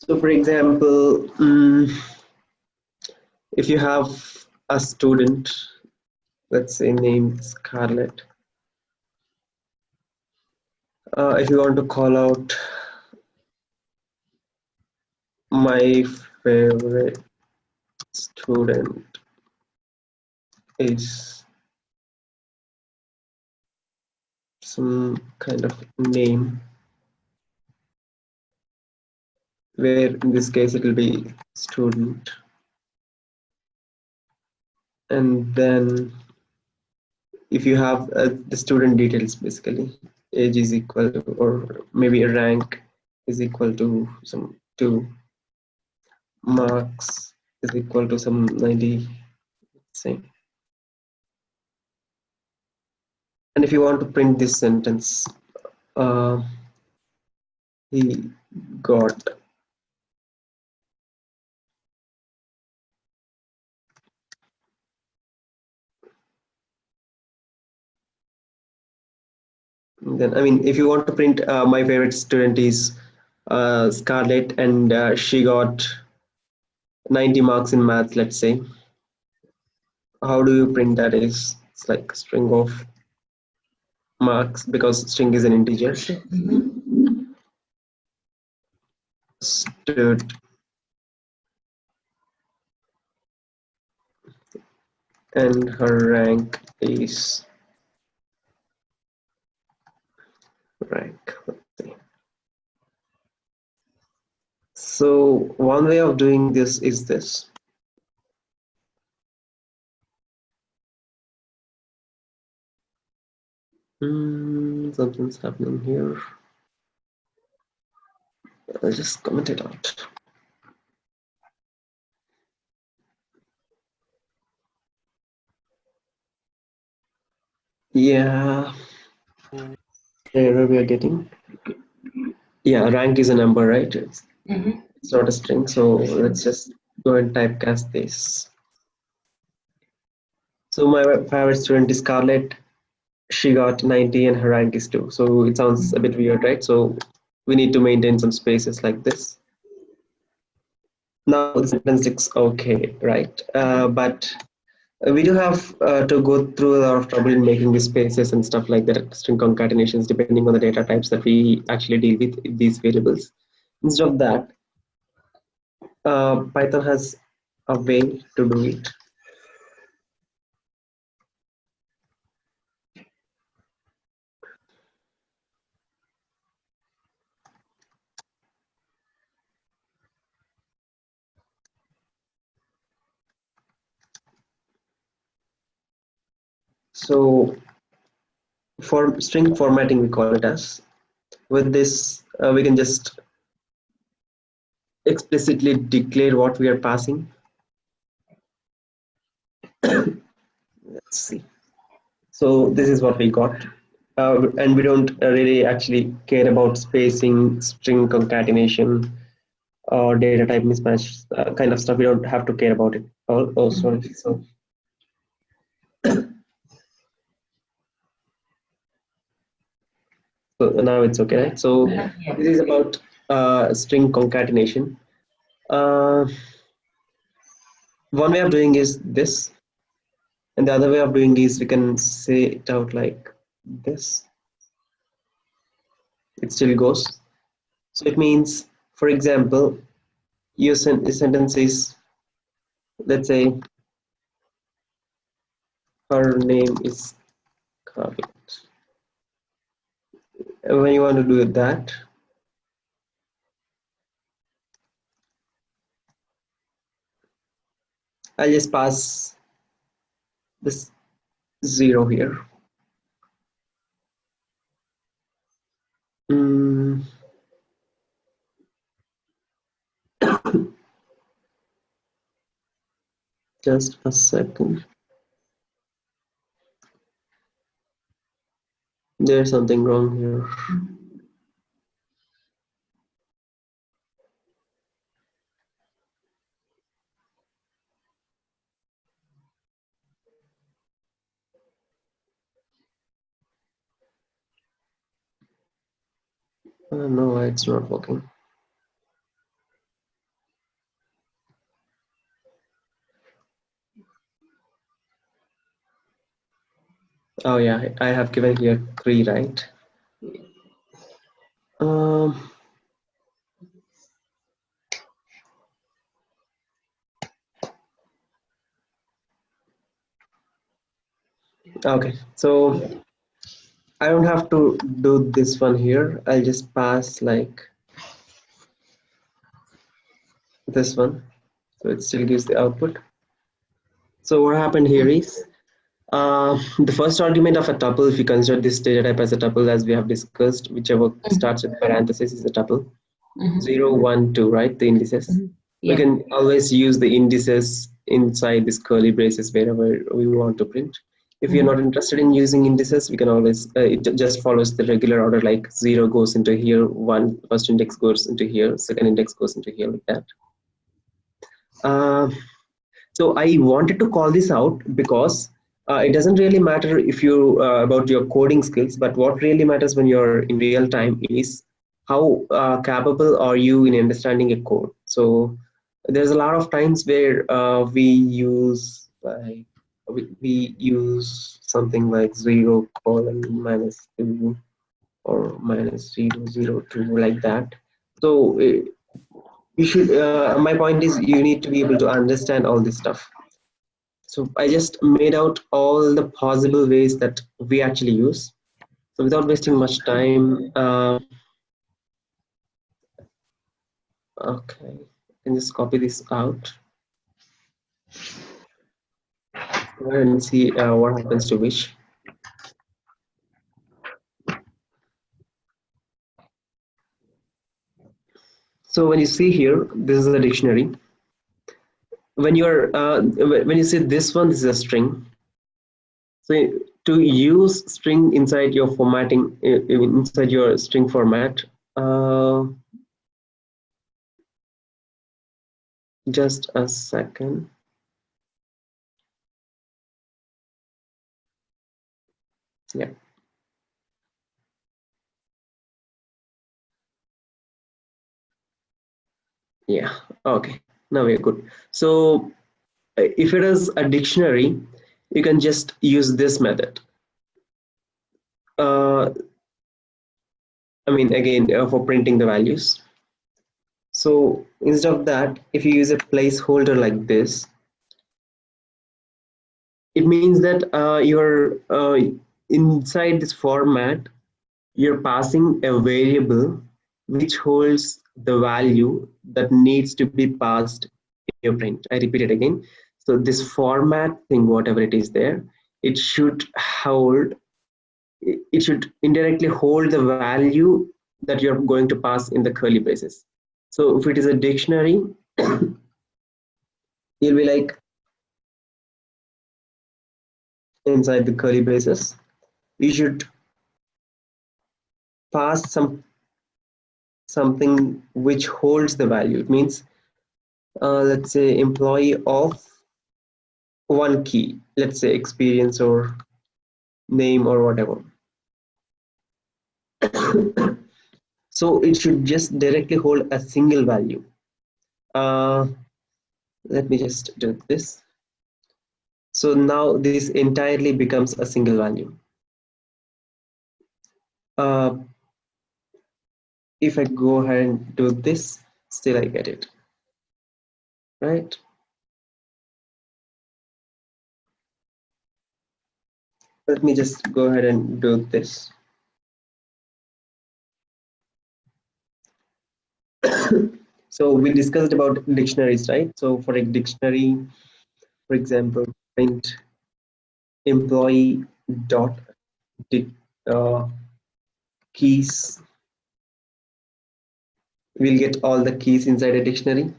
So for example, if you have a student, let's say named Scarlett, if you want to call out my favorite student is some kind of name, where in this case it will be student, and then if you have the student details, basically age is equal to, or maybe a rank is equal to some 2, marks is equal to some 90, say. And if you want to print this sentence, uh, he got then, I mean, if you want to print my favorite student is Scarlett, and she got 90 marks in math, let's say. How do you print that? Is it's like string of marks, because string is an integer. Stud, and her rank is rank. Let's see. So one way of doing this is this. Something's happening here. I'll just comment it out. Yeah, error we are getting. Yeah, rank is a number, right? It's not a string. So let's just go and typecast this. So my favorite student is Scarlett. She got 90 and her rank is 2. So it sounds a bit weird, right? So we need to maintain some spaces like this. Now the sentence looks okay, right? But we do have to go through a lot of trouble in making these spaces and stuff like that, string concatenations, depending on the data types that we actually deal with these variables. Instead of that, Python has a way to do it. So for string formatting, we call it as. With this, we can just explicitly declare what we are passing. Let's see. So this is what we got. And we don't really actually care about spacing, string concatenation, or data type mismatch kind of stuff. We don't have to care about it. Oh, sorry. So now it's okay, right? So this is about string concatenation. Uh, One way of doing is this, and the other way of doing is we can say it out like this. It still goes. So it means, for example, your sentence is, let's say, her name is Kavit. And when you want to do that, I'll just pass this 0 here. Just a second. There's something wrong here. I don't know why it's not working. Oh yeah, I have given here 3, right? Um, okay, so I don't have to do this one here. I'll just pass like this one. So it still gives the output. So what happened here is the first argument of a tuple, if you consider this data type as a tuple, as we have discussed, whichever starts with parenthesis is a tuple. 0, 1, 2, right? The indices. We Yeah. can always use the indices inside this curly braces wherever we want to print. If you're not interested in using indices, we can always, it just follows the regular order, like 0 goes into here, 1, first index goes into here, second index goes into here, like that. So I wanted to call this out because it doesn't really matter if you about your coding skills, but what really matters when you're in real time is how capable are you in understanding a code. So there's a lot of times where we use like we use something like 0 colon minus 2 or minus 0 0 2 like that. So you should my point is you need to be able to understand all this stuff. So I just made out all the possible ways that we actually use. So without wasting much time, okay, I can just copy this out. Go ahead and see what happens to which. So when you see here, this is a dictionary. When you see this one, this is a string. So to use string inside your formatting, inside your string format, uh, just a second. Yeah. Yeah, okay. Now we're good. So if it is a dictionary, you can just use this method. Uh, I mean, again, for printing the values. So instead of that, if you use a placeholder like this, it means that you're inside this format, you're passing a variable which holds the value that needs to be passed in your print. I repeat it again. So this format thing, whatever it is there, it should hold, it should indirectly hold the value that you're going to pass in the curly braces. So if it is a dictionary, you'll be like inside the curly braces, you should pass something which holds the value. It means let's say employee of one key, let's say experience or name or whatever. So it should just directly hold a single value. Uh, Let me just do this. So now this entirely becomes a single value. Uh, if I go ahead and do this, still I get it, right? Let me just go ahead and do this. So we discussed about dictionaries, right? So for a dictionary, for example, print employee dot uh, keys. We'll get all the keys inside a dictionary.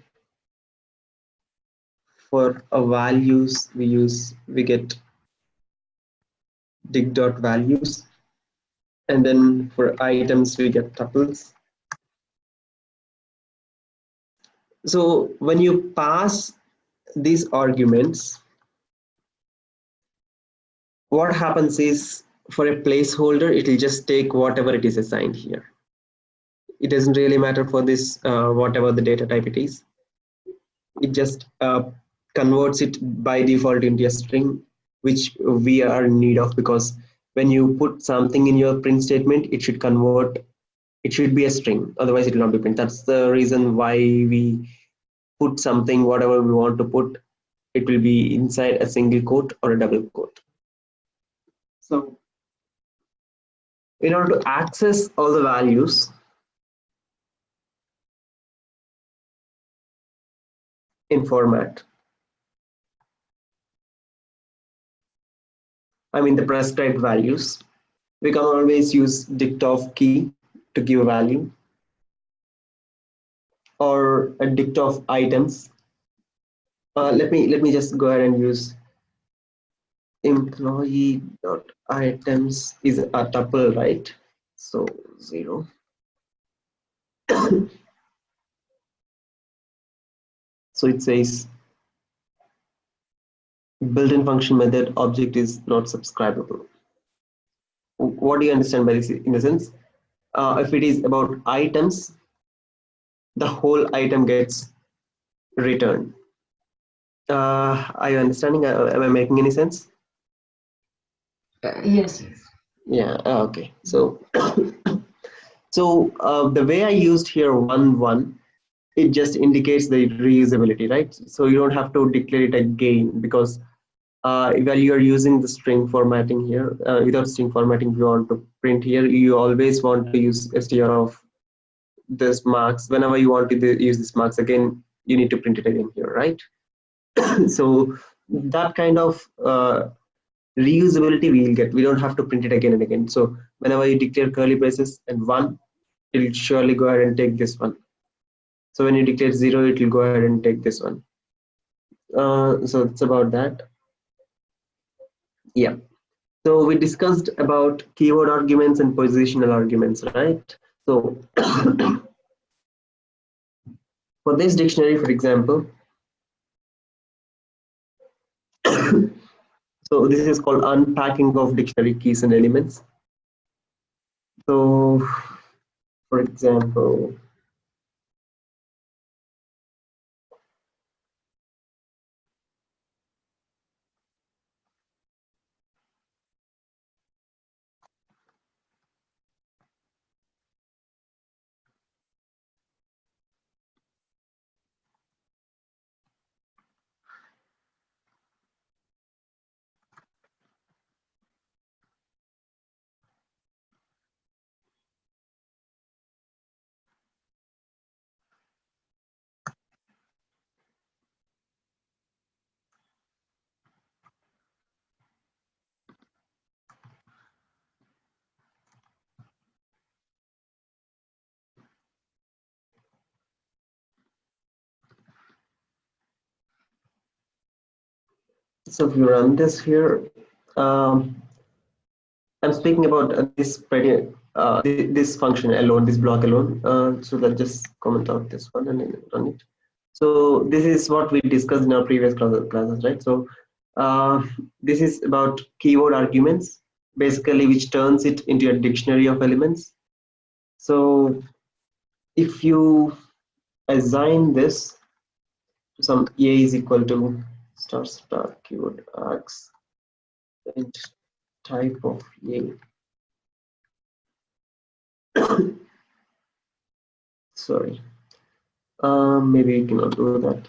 For values, we get dict dot values, and then for items we get tuples. So when you pass these arguments, what happens is for a placeholder, it will just take whatever it is assigned here. It doesn't really matter for this, whatever the data type it is. It just converts it by default into a string, which we are in need of because when you put something in your print statement, it should convert, it should be a string, otherwise it will not be print. That's the reason why we put something, whatever we want to put, it will be inside a single quote or a double quote. So in order to access all the values in format, I mean the prescribed values, we can always use dict_of key to give a value, or a dict_of items. Let me just go ahead and use employee dot items is a tuple, right? So 0. So it says built-in function method object is not subscribable. What do you understand by this? In a sense, if it is about items, the whole item gets returned. Are you understanding? Am I making any sense? Yes. Yeah. Okay. So, the way I used here 1 1, it just indicates the reusability, right? So you don't have to declare it again, because while you are using the string formatting here, without string formatting, if you want to print here, you always want to use str of this marks. Whenever you want to use this marks again, you need to print it again here, right? So that kind of reusability we'll get. We don't have to print it again and again. So whenever you declare curly braces and 1, it will surely go ahead and take this one. So when you declare 0, it will go ahead and take this one. So it's about that. Yeah. So we discussed about keyword arguments and positional arguments, right? So for this dictionary, for example, so this is called unpacking of dictionary keys and elements. So for example, so if you run this here, I'm speaking about this function alone, this block alone. So that just comment out this one and then run it. So this is what we discussed in our previous classes, right? So this is about keyword arguments, basically, which turns it into a dictionary of elements. So if you assign this to some a is equal to star star keyword args and type of a. Sorry, maybe we cannot do that.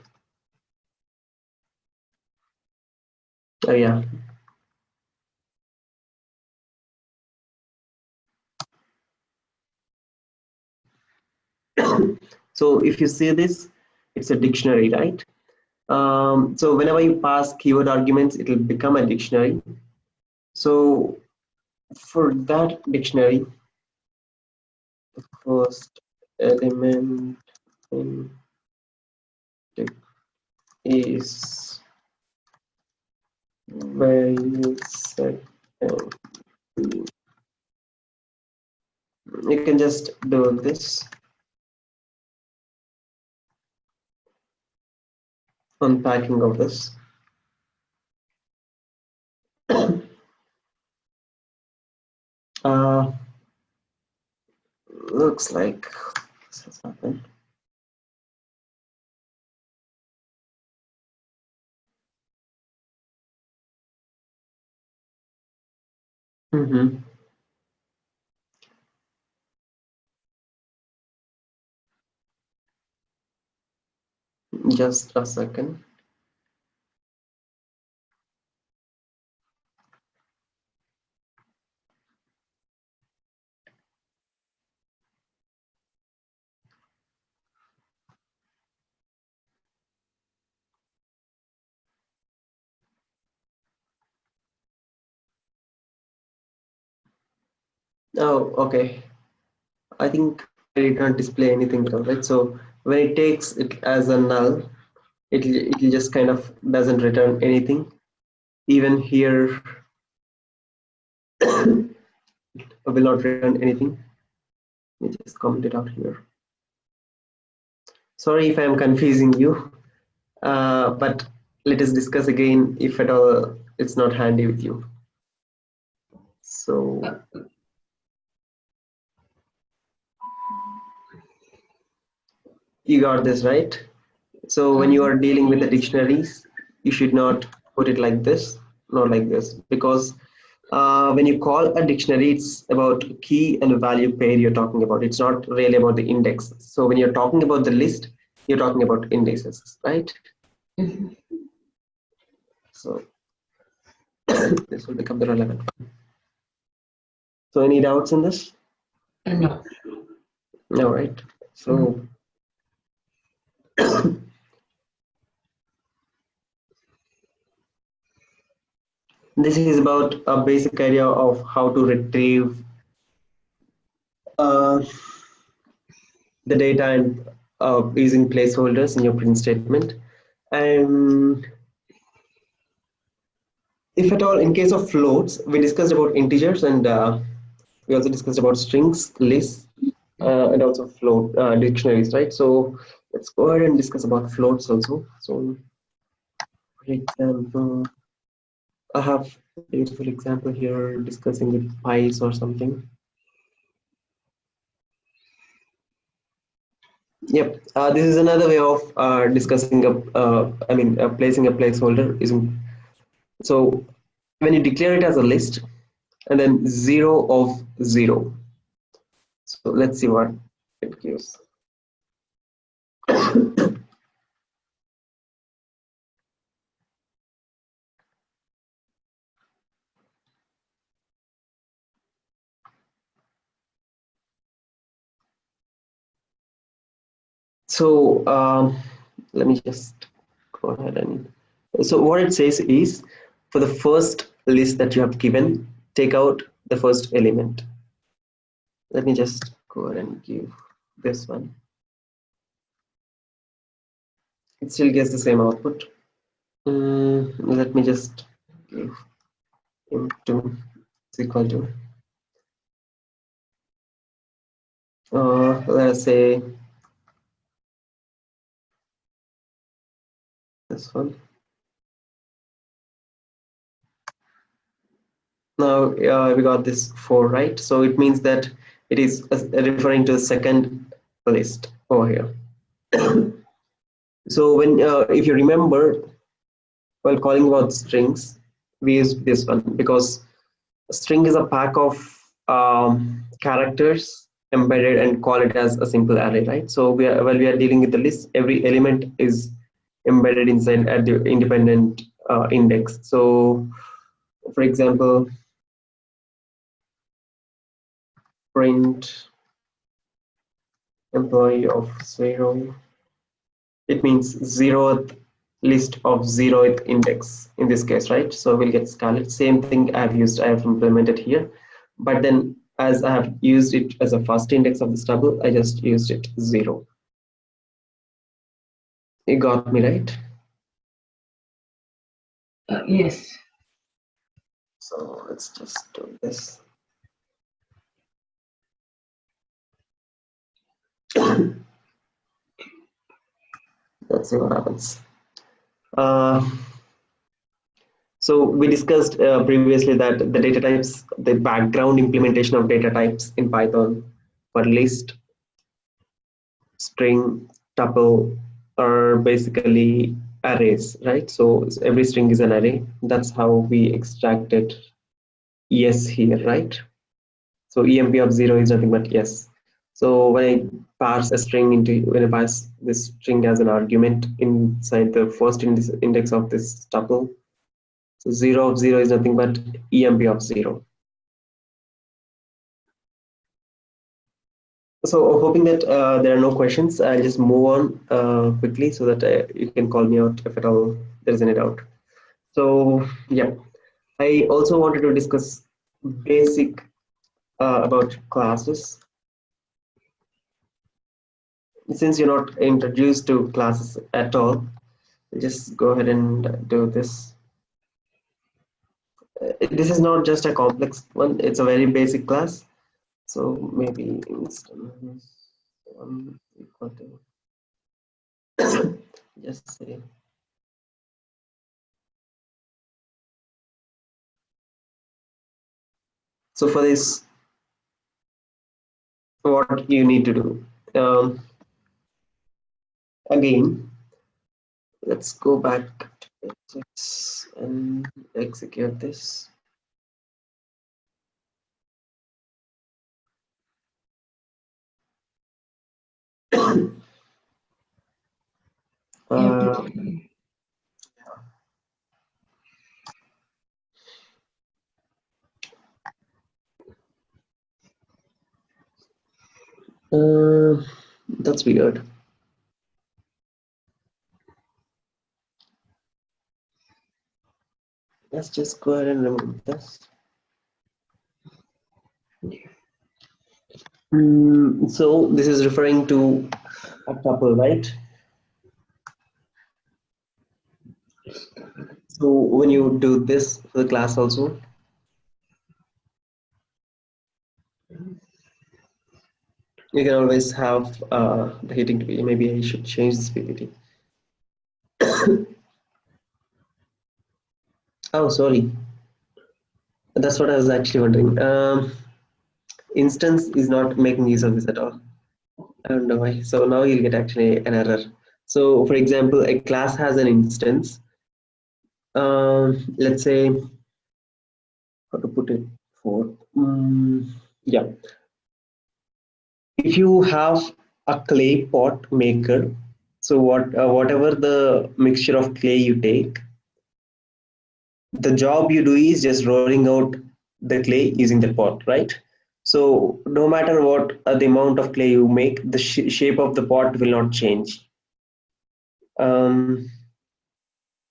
Oh yeah. So if you see this, it's a dictionary, right? So whenever you pass keyword arguments, it will become a dictionary. So for that dictionary, the first element in it is value set. You can just do this, unpacking of this. uh, Looks like this has happened. Mm-hmm. Just a second. Oh, okay. I think I did not display anything at all, right? So when it takes it as a null, it just kind of doesn't return anything. Even here, it will not return anything. Let me just comment it out here. Sorry if I am confusing you, but let us discuss again if at all it's not handy with you. So you got this, right? So when you are dealing with the dictionaries, you should not put it like this, not like this, because when you call a dictionary, it's about key and value pair you're talking about. It's not really about the index. So when you're talking about the list, you're talking about indices, right? So this will become the relevant one. So any doubts in this? No. No, right? So this is about a basic idea of how to retrieve uh, the data and using placeholders in your print statement. And if at all, in case of floats, we discussed about integers and we also discussed about strings, lists, and also float dictionaries, right? So let's go ahead and discuss about floats also. So, for example, I have a beautiful example here discussing with pies or something. Yep, this is another way of discussing placing a placeholder. Isn't so when you declare it as a list and then 0 of 0. So let's see what it gives. So let me just go ahead and so what it says is for the first list that you have given, take out the first element. Let me just go ahead and give this one. It still gets the same output. Let me just give int2 is equal to let us say this one. Now we got this 4, right? So it means that it is referring to the second list over here. So when if you remember, while calling about strings, we use this one because a string is a pack of characters embedded and call it as a simple array, right? So while we are dealing with the list, every element is embedded inside at the independent index. So for example, print employee of 0, it means 0th list of 0th index in this case, right? So we'll get Scarlet. Same thing I have implemented here, but then as I have used it as a first index of this table, I just used it 0. You got me, right? Yes. So let's just do this. Let's see what happens. So we discussed previously that the data types, the background implementation of data types in Python for list, string, tuple are basically arrays, right? So every string is an array. That's how we extract it yes here, right? So emp of 0 is nothing but yes. So when I parse a string into, when I pass this string as an argument inside the first index of this tuple, so 0 of 0 is nothing but emp of 0. So hoping that there are no questions, I'll just move on quickly so that you can call me out if at all there is any doubt. So yeah, I also wanted to discuss basic about classes. Since you're not introduced to classes at all, just go ahead and do this. This is not just a complex one, it's a very basic class. So maybe instance one equal to just say. So for this, what you need to do, again, let's go back to this and execute this. Uh, that's weird. Let's just go ahead and remove this. So this is referring to a tuple, right? So when you do this for the class also, you can always have the heating to be, maybe I should change this PPT. Oh, sorry. That's what I was actually wondering. Instance is not making use of this at all. I don't know why. So now you'll get actually an error. So for example, a class has an instance. Let's say, how to put it for, yeah. If you have a clay pot maker, so whatever the mixture of clay you take, the job you do is just rolling out the clay using the pot, right? So no matter what the amount of clay you make, the shape of the pot will not change. Um,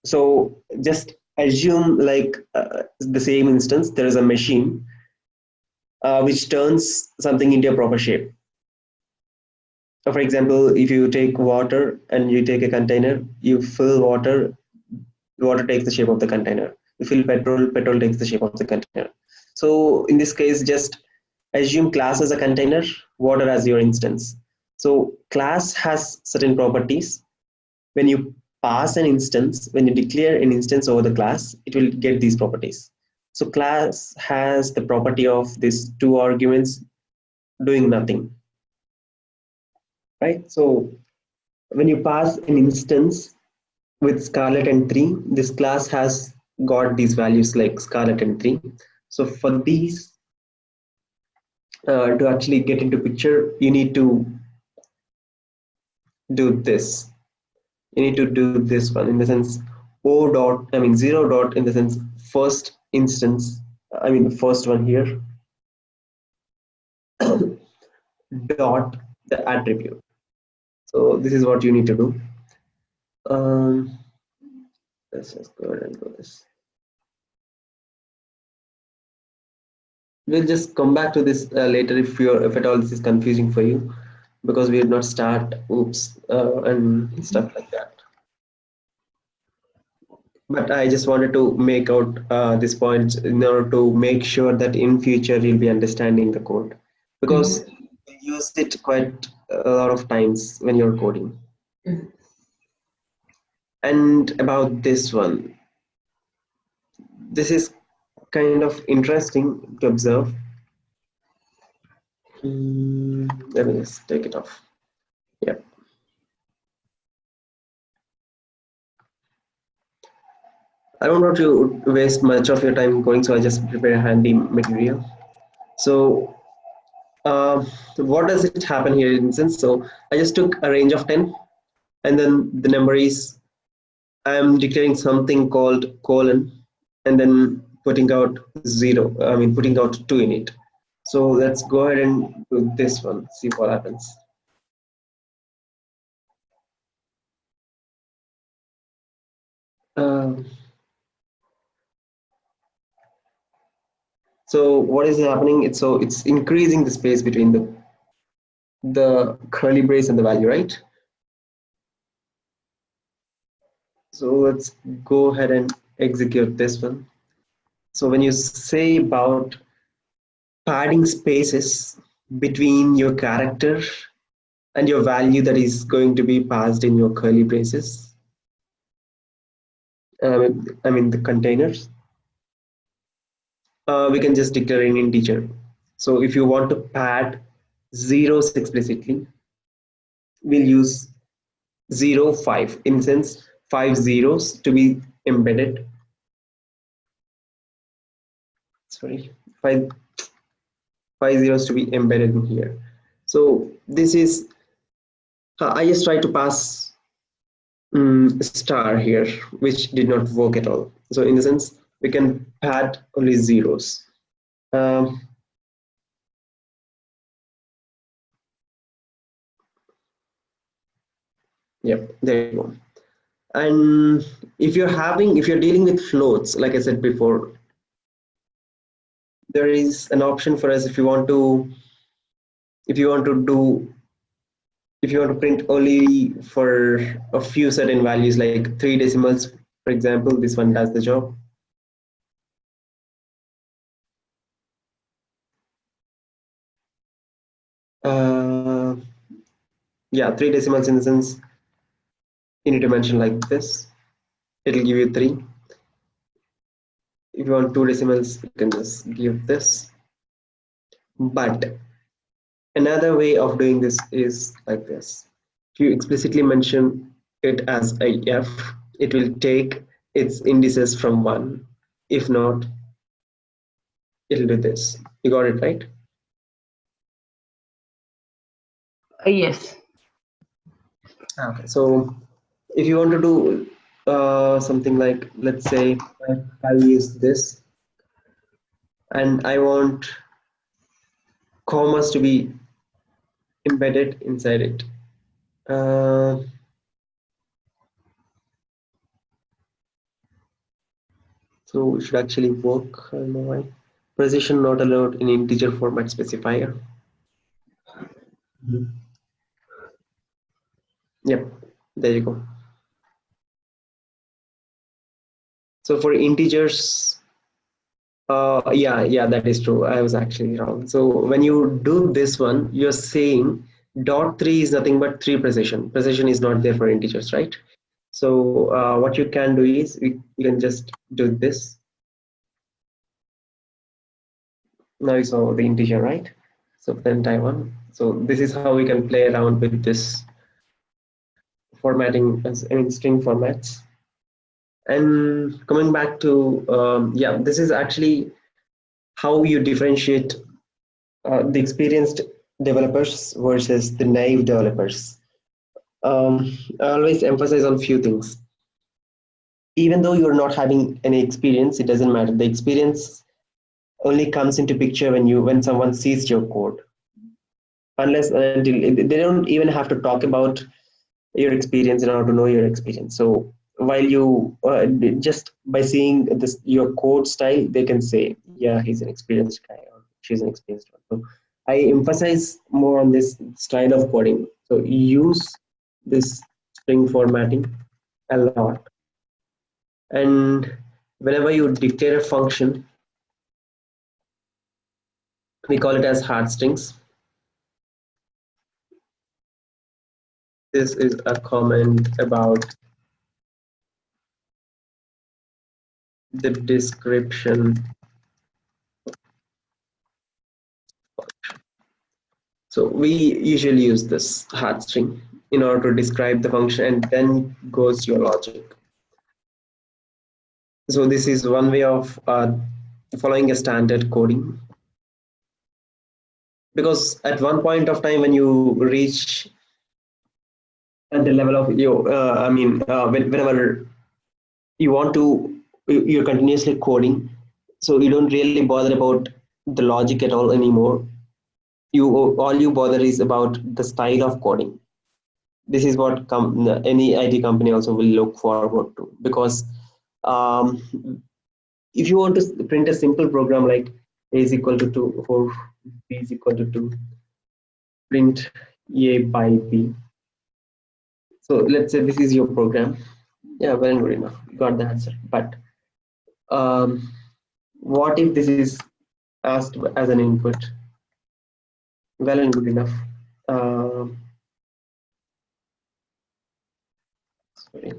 so just assume like the same instance, there is a machine which turns something into a proper shape. So for example, if you take water and you take a container, you fill water, water takes the shape of the container. You fill petrol, petrol takes the shape of the container. So in this case, just assume class as a container, water as your instance. So class has certain properties. When you pass an instance, when you declare an instance over the class, it will get these properties. So class has the property of these two arguments doing nothing, right? So when you pass an instance with Scarlet and 3, this class has got these values like Scarlet and 3. So for these to actually get into picture, you need to do this. You need to do this one in the sense O dot, I mean 0 dot in the sense first instance, I mean the first one here, dot the attribute. So this is what you need to do. Let's just go ahead and do this. We'll just come back to this later if at all this is confusing for you, because we did not start oops and stuff like that. But I just wanted to make out this point in order to make sure that in future you'll be understanding the code, because you use it quite a lot of times when you're coding. And about this one, this is kind of interesting to observe. Let me just take it off. Yeah. I don't want to waste much of your time coding, so I just prepare a handy material. So what does it happen here in sense? So I just took a range of 10, and then the number is, I'm declaring something called colon, and then putting out zero. I mean putting out two in it. So let's go ahead and do this one. See what happens. Um, so what is happening? It's increasing the space between the curly brace and the value, right? So let's go ahead and execute this one. So when you say about padding spaces between your character and your value that is going to be passed in your curly braces, I mean the containers, we can just declare an integer. So if you want to pad zeros explicitly, we'll use 0, 5. In sense, 5 zeros to be embedded. Sorry, 5 zeros to be embedded in here. So this is, I just try to pass star here, which did not work at all. So in the sense, we can pad only zeros. Um, yep, there you go. And if you're dealing with floats, like I said before, there is an option for us if you want to do if you want to print only for a few certain values like 3 decimals, for example, this one does the job. Uh, yeah, 3 decimals in the sense you need to mention like this. It'll give you 3. If you want 2 decimals, you can just give this. But another way of doing this is like this. If you explicitly mention it as a f, it will take its indices from 1. If not, it'll do this. You got it, right? Yes. Okay. So if you want to do something like, let's say, I use this, and I want commas to be embedded inside it. Uh, so it should actually work. I don't know why. Precision not allowed in integer format specifier. Yep, there you go. So for integers, yeah, that is true. I was actually wrong. So when you do this one, you're saying dot 3 is nothing but 3 precision. Precision is not there for integers, right? So what you can do is you can just do this. Now you saw the integer, right? So then Taiwan. So this is how we can play around with this formatting, I mean string formats. And coming back to yeah, this is actually how you differentiate the experienced developers versus the naive developers. I always emphasize on few things. Even though you're not having any experience, it doesn't matter. The experience only comes into picture when someone sees your code. Unless until they don't even have to talk about your experience in order to know your experience. So while you just by seeing this your code style, they can say, yeah, he's an experienced guy or she's an experienced one. So I emphasize more on this style of coding. So use this string formatting a lot, and whenever you declare a function, we call it as hard strings. This is a comment about the description. So we usually use this hard string in order to describe the function, and then goes your logic. So this is one way of following a standard coding, because at one point of time when you reach at the level of your whenever you want to, you're continuously coding, so you don't really bother about the logic at all anymore. You All you bother is about the style of coding. This is what any IT company also will look forward to, because um, if you want to print a simple program like a is equal to 2 or b is equal to 2, print a by b. So let's say this is your program. Yeah, well and good enough, you got the answer. But um, what if this is asked as an input? Well and good enough. Um, Sorry.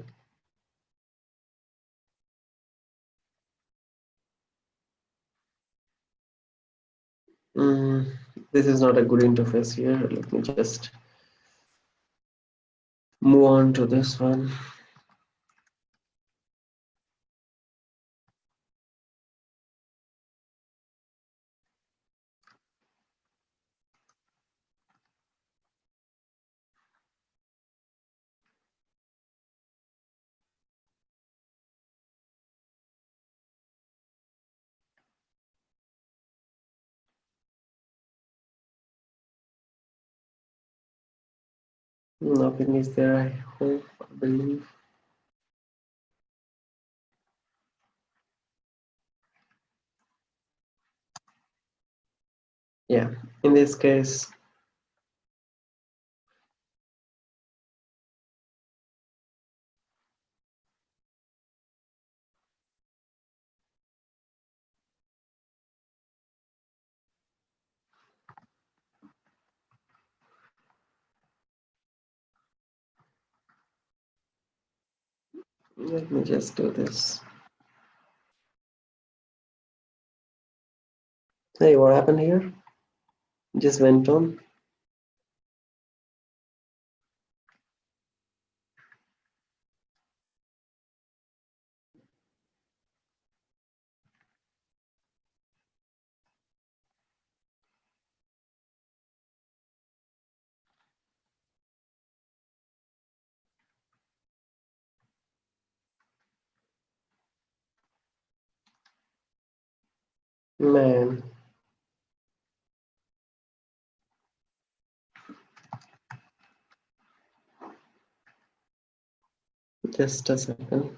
Mm, this is not a good interface here. Let me just move on to this one. Nothing is there, I hope, I believe. Yeah, in this case, let me just do this. Hey, what happened here? Just went on. Man, just a second.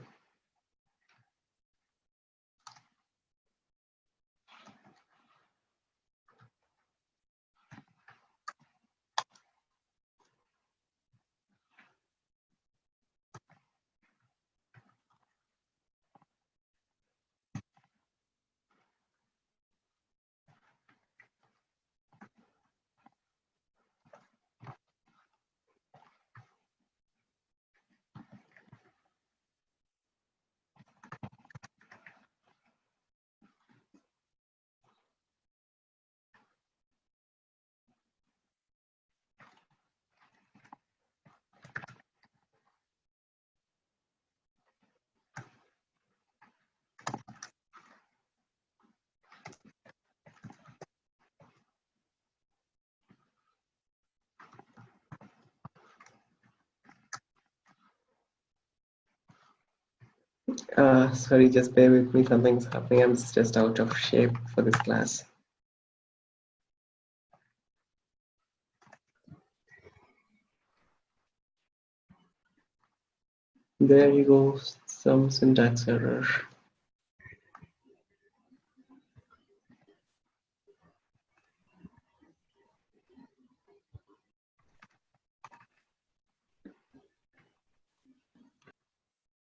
Sorry, just bear with me. Something's happening. I'm just out of shape for this class. There you go. Some syntax error.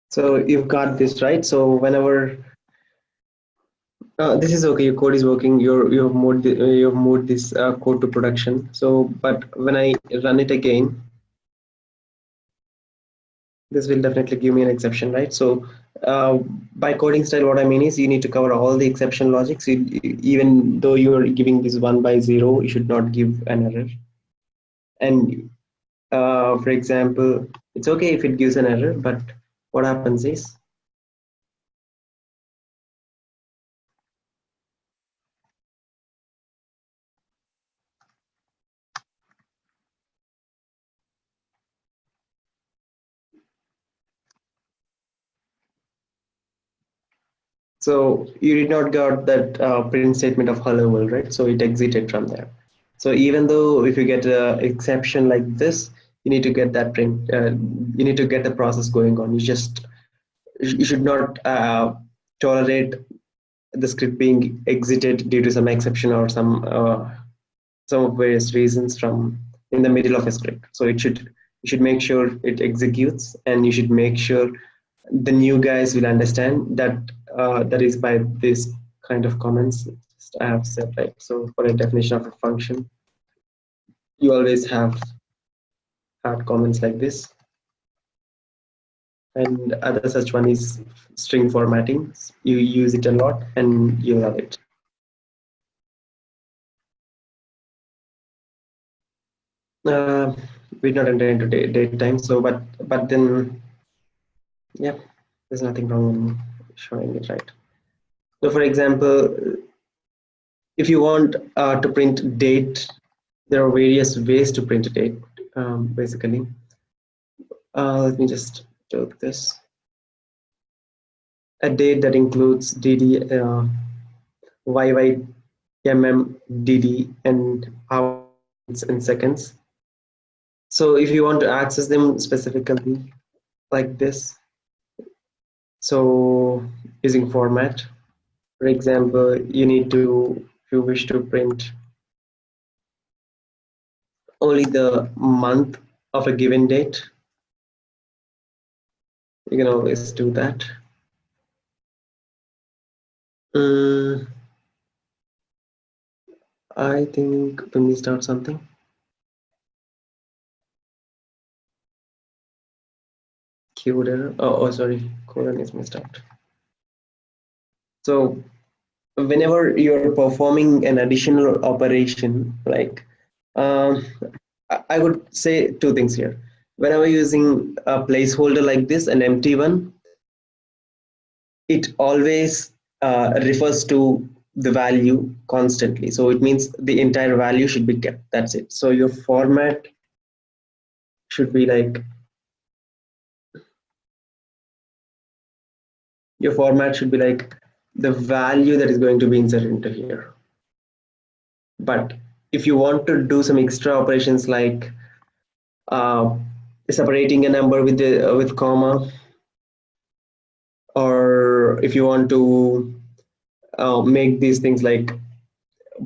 So you've got this right. So whenever this is okay, your code is working. You've moved this code to production. So, but when I run it again, this will definitely give me an exception, right? So by coding style, what I mean is you need to cover all the exception logics. Even though you're giving this 1 by 0, you should not give an error. And for example, it's okay if it gives an error, but what happens is So you did not got that print statement of hello world, right? So it exited from there. So even though if you get an exception like this, you need to get that print. You need to get the process going on. You should not tolerate the script being exited due to some exception or some of various reasons from in the middle of a script. So you should make sure it executes, and you should make sure the new guys will understand that that is by this kind of comments I have said, right? So for a definition of a function, you always have hard comments like this, and other such one is string formatting. You use it a lot and you love it. Uh, we're not enter into date time, so but then yeah, there's nothing wrong in showing it, right? So for example, if you want to print date, there are various ways to print a date, basically. Let me just do this. A date that includes DD, YY, MM, DD, and hours and seconds. So if you want to access them specifically like this, so using format, for example, you need to, if you wish to print only the month of a given date, you can always do that. I think we missed out something. Keyword error. Oh, sorry, colon is missed out. So whenever you're performing an additional operation, like um, I would say two things here. Whenever using a placeholder like this, an empty one, it always refers to the value constantly. So it means the entire value should be kept. That's it. So your format should be like, the value that is going to be inserted into here. But if you want to do some extra operations like uh, separating a number with the with comma, or if you want to make these things like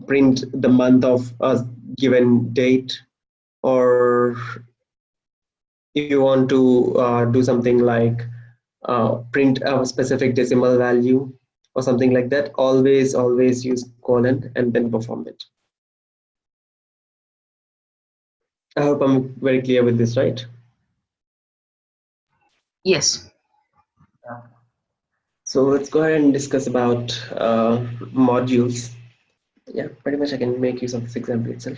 print the month of a given date, or if you want to do something like print a specific decimal value or something like that, always use colon and then perform it. I hope I'm very clear with this, right? Yes. So let's go ahead and discuss about modules. Yeah, pretty much I can make use of this example itself.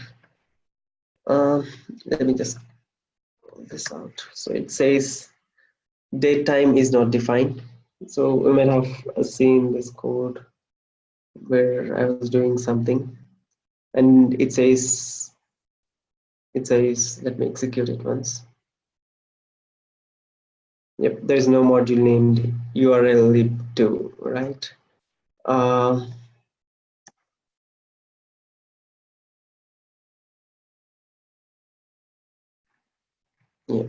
Let me just pull this out. So it says date time is not defined. So we might have seen this code where I was doing something, and let me execute it once. Yep, there's no module named URL lib2, right? Yeah.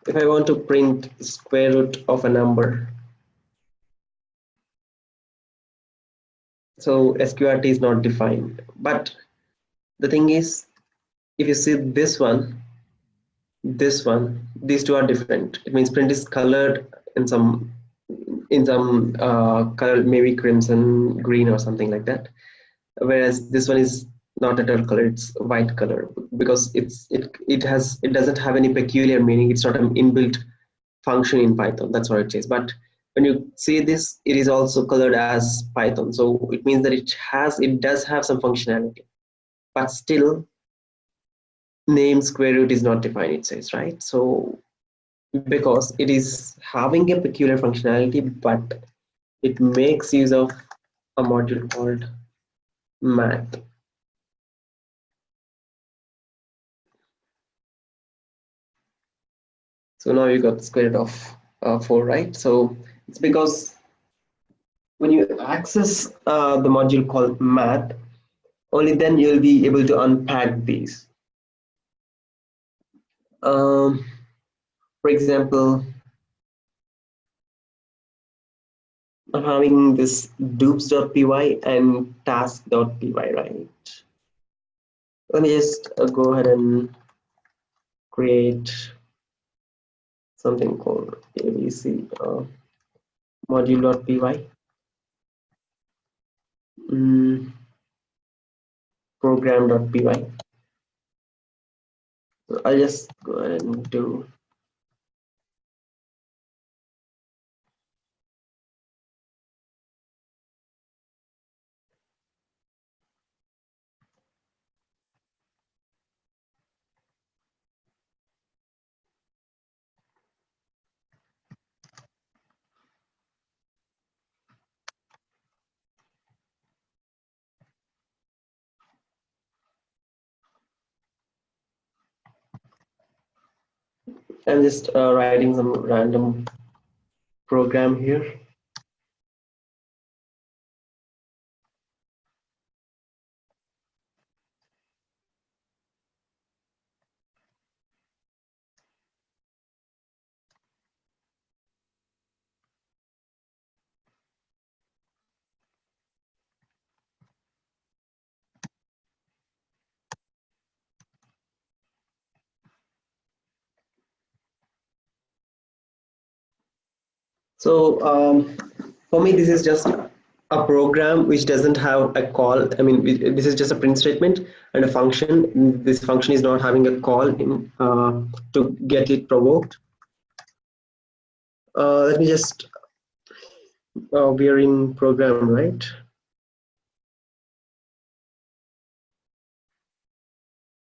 If I want to print square root of a number, so sqrt is not defined. But the thing is, if you see this one, these two are different. It means print is colored in some color, maybe crimson, green, or something like that. Whereas this one is not at all color; it's white color because it doesn't have any peculiar meaning. It's not an inbuilt function in Python. That's what it says. But when you see this, it is also colored as Python. So it means that it does have some functionality, but still name square root is not defined, it says, right? So because it is having a peculiar functionality, but it makes use of a module called math. So now you got the square root of 4, right? So It's because when you access the module called math, only then you'll be able to unpack these. For example, I'm having this doops.py and task.py, right? Let me just go ahead and create something called abc module.py, program.py. So I'll just go ahead and do I'm just writing some random program here. So for me, this is just a program which doesn't have a call. I mean, this is just a print statement and a function. This function is not having a call in to get it provoked. Let me just, we are in program, right?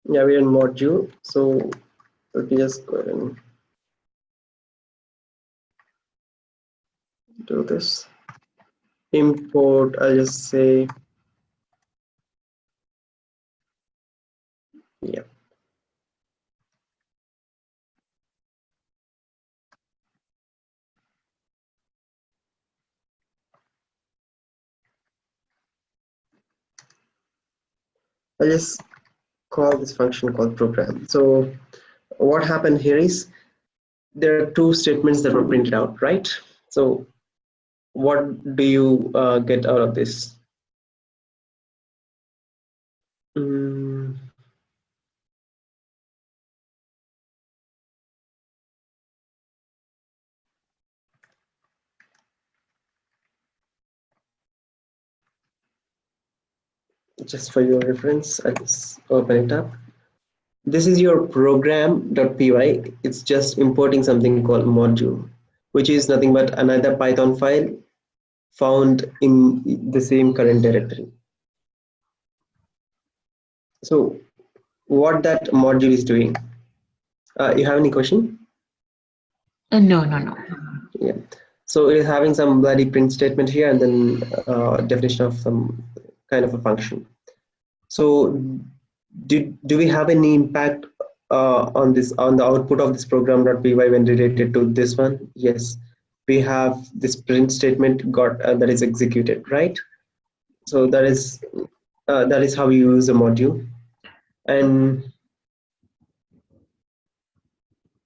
Yeah, we're in module. So let me just go ahead and do this. Import, I'll just say, yeah. I'll just call this function called program. So what happened here is there are two statements that were printed out, right? So what do you get out of this? Just for your reference, I'll just open it up. This is your program.py. It's just importing something called module, which is nothing but another Python file found in the same current directory. So what that module is doing, you have any question? No. Yeah. So it is having some bloody print statement here and then definition of some kind of a function. So do we have any impact on this, on the output of this program.py when related to this one? Yes, we have this print statement got that is executed, right? So that is how you use a module, and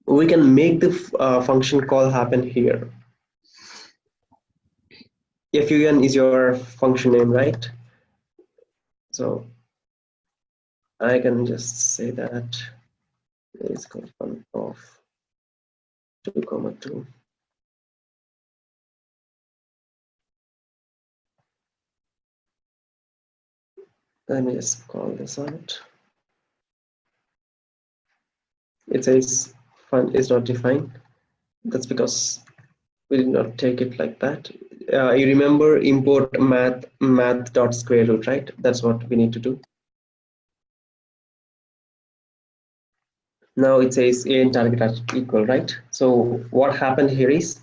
we can make the function call happen here. Fun is your function name, right? So I can just say that it's called fun of 2,2. Let me just call this out. It says fun is not defined. That's because we did not take it like that. You remember import math dot square root, right? That's what we need to do. Now it says a and target are equal, right? So what happened here is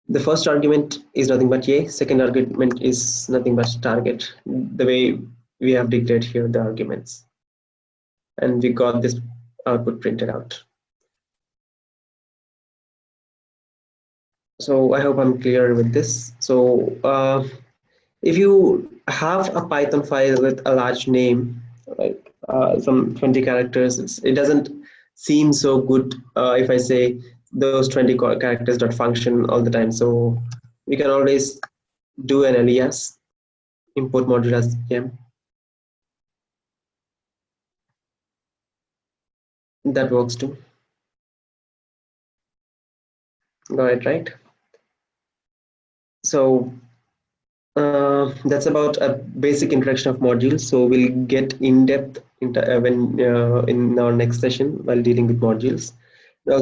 the first argument is nothing but a, second argument is nothing but target, the way we have declared here the arguments, and we got this output printed out. So I hope I'm clear with this. So if you have a Python file with a large name, like some 20 characters, it doesn't seem so good if I say those 20 characters dot function all the time. So we can always do an alias, import module as PM. That works too. Got it, right? So that's about a basic introduction of modules. So we'll get in depth in our next session while dealing with modules. We'll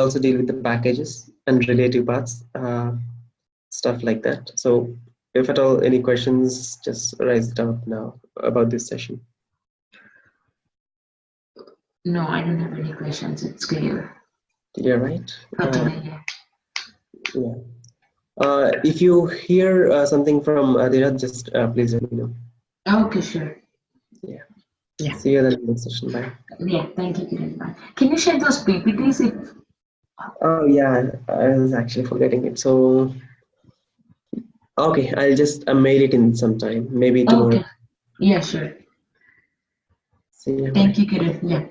also deal with the packages and relative paths, stuff like that. So if at all any questions, just raise it up now about this session. No, I don't have any questions. It's clear. Clear, right? Yeah. Yeah. If you hear something from Adira, just please let me know. Okay, sure. Yeah. Yeah. See you in the next session. Bye. Yeah, thank you, Kiran. Bye. Can you share those PPTs? Oh yeah, I was actually forgetting it. So okay, I'll just mail it in sometime, maybe tomorrow. Okay. Yeah, sure. See you. Thank Bye. you, Kiran. Yeah.